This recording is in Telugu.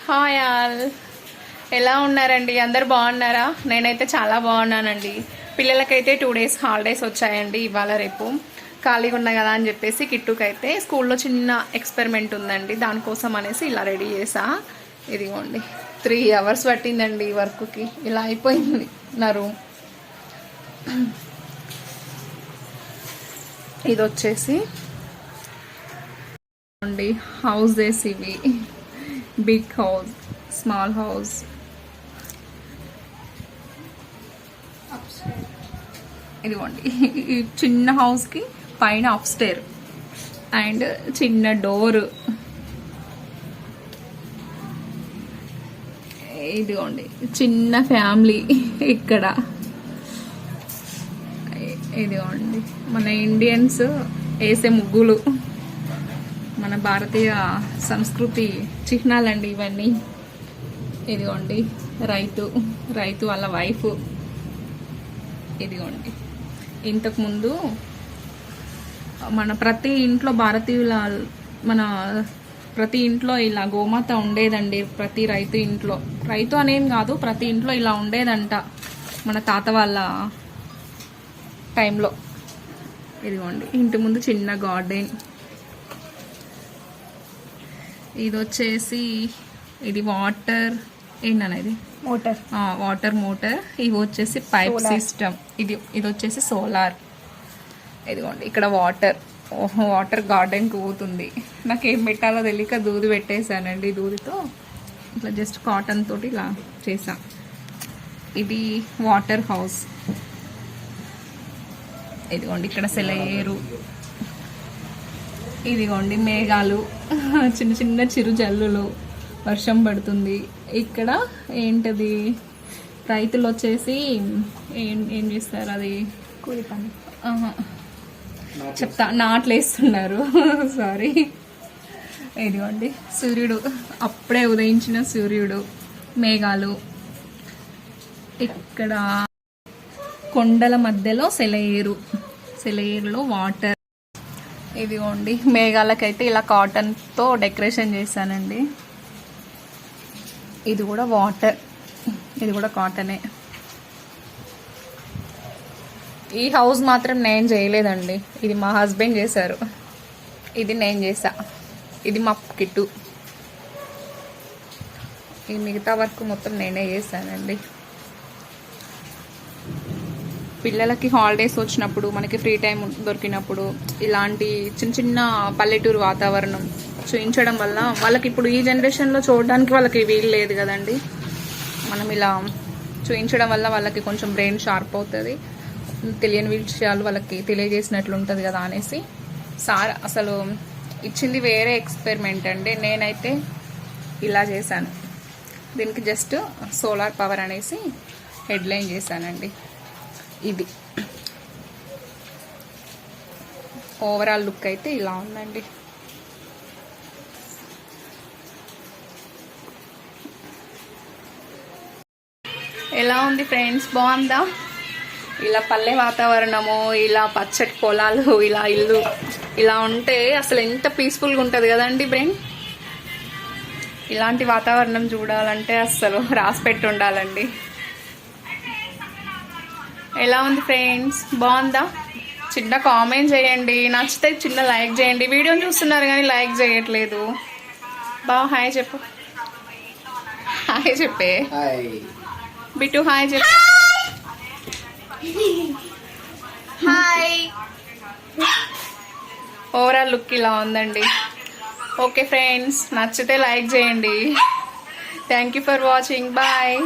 హాయ్ ఆల్, ఎలా ఉన్నారండి? అందరు బాగున్నారా? నేనైతే చాలా బాగున్నానండి. పిల్లలకైతే 2 days హాలిడేస్ వచ్చాయండి. ఇవాళ రేపు ఖాళీగా ఉన్నా కదా అని చెప్పేసి కిట్టుకైతే స్కూల్లో చిన్న ఎక్స్పెరిమెంట్ ఉందండి. దానికోసం అనేసి ఇలా రెడీ చేసా. ఇదిగోండి, 3 hours పట్టిందండి వర్క్కి. ఇలా అయిపోయింది నా రూమ్. ఇది వచ్చేసి హౌసెస్, ఇవి బిగ్ హౌస్, స్మాల్ హౌస్. ఇదిగోండి, ఈ చిన్న హౌస్కి పైన అప్ స్టేర్ అండ్ చిన్న డోర్. ఇదిగోండి, చిన్న ఫ్యామిలీ ఇక్కడ. ఇదిగోండి, మన ఇండియన్స్ వేసే ముగ్గులు, మన భారతీయ సంస్కృతి చిహ్నాలండి ఇవన్నీ. ఇదిగోండి, రైతు వాళ్ళ వైఫ్. ఇదిగోండి, ఇంతకుముందు మన ప్రతి ఇంట్లో మన ప్రతి ఇంట్లో ఇలా గోమాత ఉండేదండి. ప్రతి రైతు ఇంట్లో, రైతు అనేం కాదు, ప్రతి ఇంట్లో ఇలా ఉండేదంట మన తాత వాళ్ళ టైంలో. ఇదిగోండి, ఇంటి ముందు చిన్న గార్డెన్. ఇది వచ్చేసి ఇది వాటర్ ఏంటనేది వాటర్ మోటార్. ఇవి వచ్చేసి పైప్ సిస్టమ్. ఇది వచ్చేసి సోలార్. ఇదిగోండి, ఇక్కడ వాటర్ గార్డెన్కి పోతుంది. నాకేం పెట్టాలో తెలియక దూది పెట్టేశానండి. దూదితో ఇట్లా జస్ట్ కాటన్ తోటి ఇలా చేసా. ఇది వాటర్ హౌస్. ఇదిగోండి, ఇక్కడ సెలయేరు. ఇదిగోండి, మేఘాలు, చిన్న చిన్న చిరు జల్లులు, వర్షం పడుతుంది. ఇక్కడ ఏంటది, రైతులు వచ్చేసి ఏం చేస్తారు, అది కూలి పని. చెప్తా, నాట్లు వేస్తున్నారు. సారీ. ఇదిగోండి, సూర్యుడు, అప్పుడే ఉదయించిన సూర్యుడు, మేఘాలు. ఇక్కడ కొండల మధ్యలో సెలయేరులో వాటర్. ఇదిగోండి, మేఘాలకైతే ఇలా కాటన్తో డెకరేషన్ చేశానండి. ఇది కూడా వాటర్, ఇది కూడా కాటనే. ఈ హౌస్ మాత్రం నేను చేయలేదండి, ఇది మా హస్బెండ్ చేశారు. ఇది నేను చేసా. ఇది మా కిట్టు. ఈ మిగతా వర్క్ మొత్తం నేనే చేశానండి. పిల్లలకి హాలిడేస్ వచ్చినప్పుడు, మనకి ఫ్రీ టైం దొరికినప్పుడు ఇలాంటి చిన్న చిన్న పల్లెటూరు వాతావరణం చూపించడం వల్ల వాళ్ళకి ఇప్పుడు ఈ జనరేషన్లో చూడడానికి వాళ్ళకి వీలు లేదు కదండి. మనం ఇలా చూపించడం వల్ల వాళ్ళకి కొంచెం బ్రెయిన్ షార్ప్ అవుతుంది, తెలియని విషయాలు వాళ్ళకి తెలియజేసినట్లు ఉంటుంది కదా అనేసి సార్ అసలు ఇచ్చింది వేరే ఎక్స్పెరిమెంట్ అండి. నేనైతే ఇలా చేశాను. దీనికి జస్ట్ సోలార్ పవర్ అనేసి హెడ్లైన్ చేశానండి. ఇది ఓవరాల్ లుక్ అయితే ఇలా ఉందండి. ఎలా ఉంది ఫ్రెండ్స్, బాగుందా? ఇలా పల్లె వాతావరణము, ఇలా పచ్చటి పొలాలు, ఇలా ఇల్లు, ఇలా ఉంటే అసలు ఎంత పీస్ఫుల్గా ఉంటుంది కదండి బ్రెయిన్. ఇలాంటి వాతావరణం చూడాలంటే అసలు రాసి పెట్టి ఉండాలండి. ఎలా ఉంది ఫ్రెండ్స్, బాగుందా? చిన్న కామెంట్ చేయండి, నచ్చితే చిన్న లైక్ చేయండి. వీడియోని చూస్తున్నారు కానీ లైక్ చేయట్లేదు. హాయ్ చెప్పు, హాయ్ చెప్పే బిట్టు, హాయ్ చెప్పు. హాయ్. ఓవరాల్ లుక్ ఇలా ఉందండి. ఓకే ఫ్రెండ్స్, నచ్చితే లైక్ చేయండి. Thank you for watching. Bye.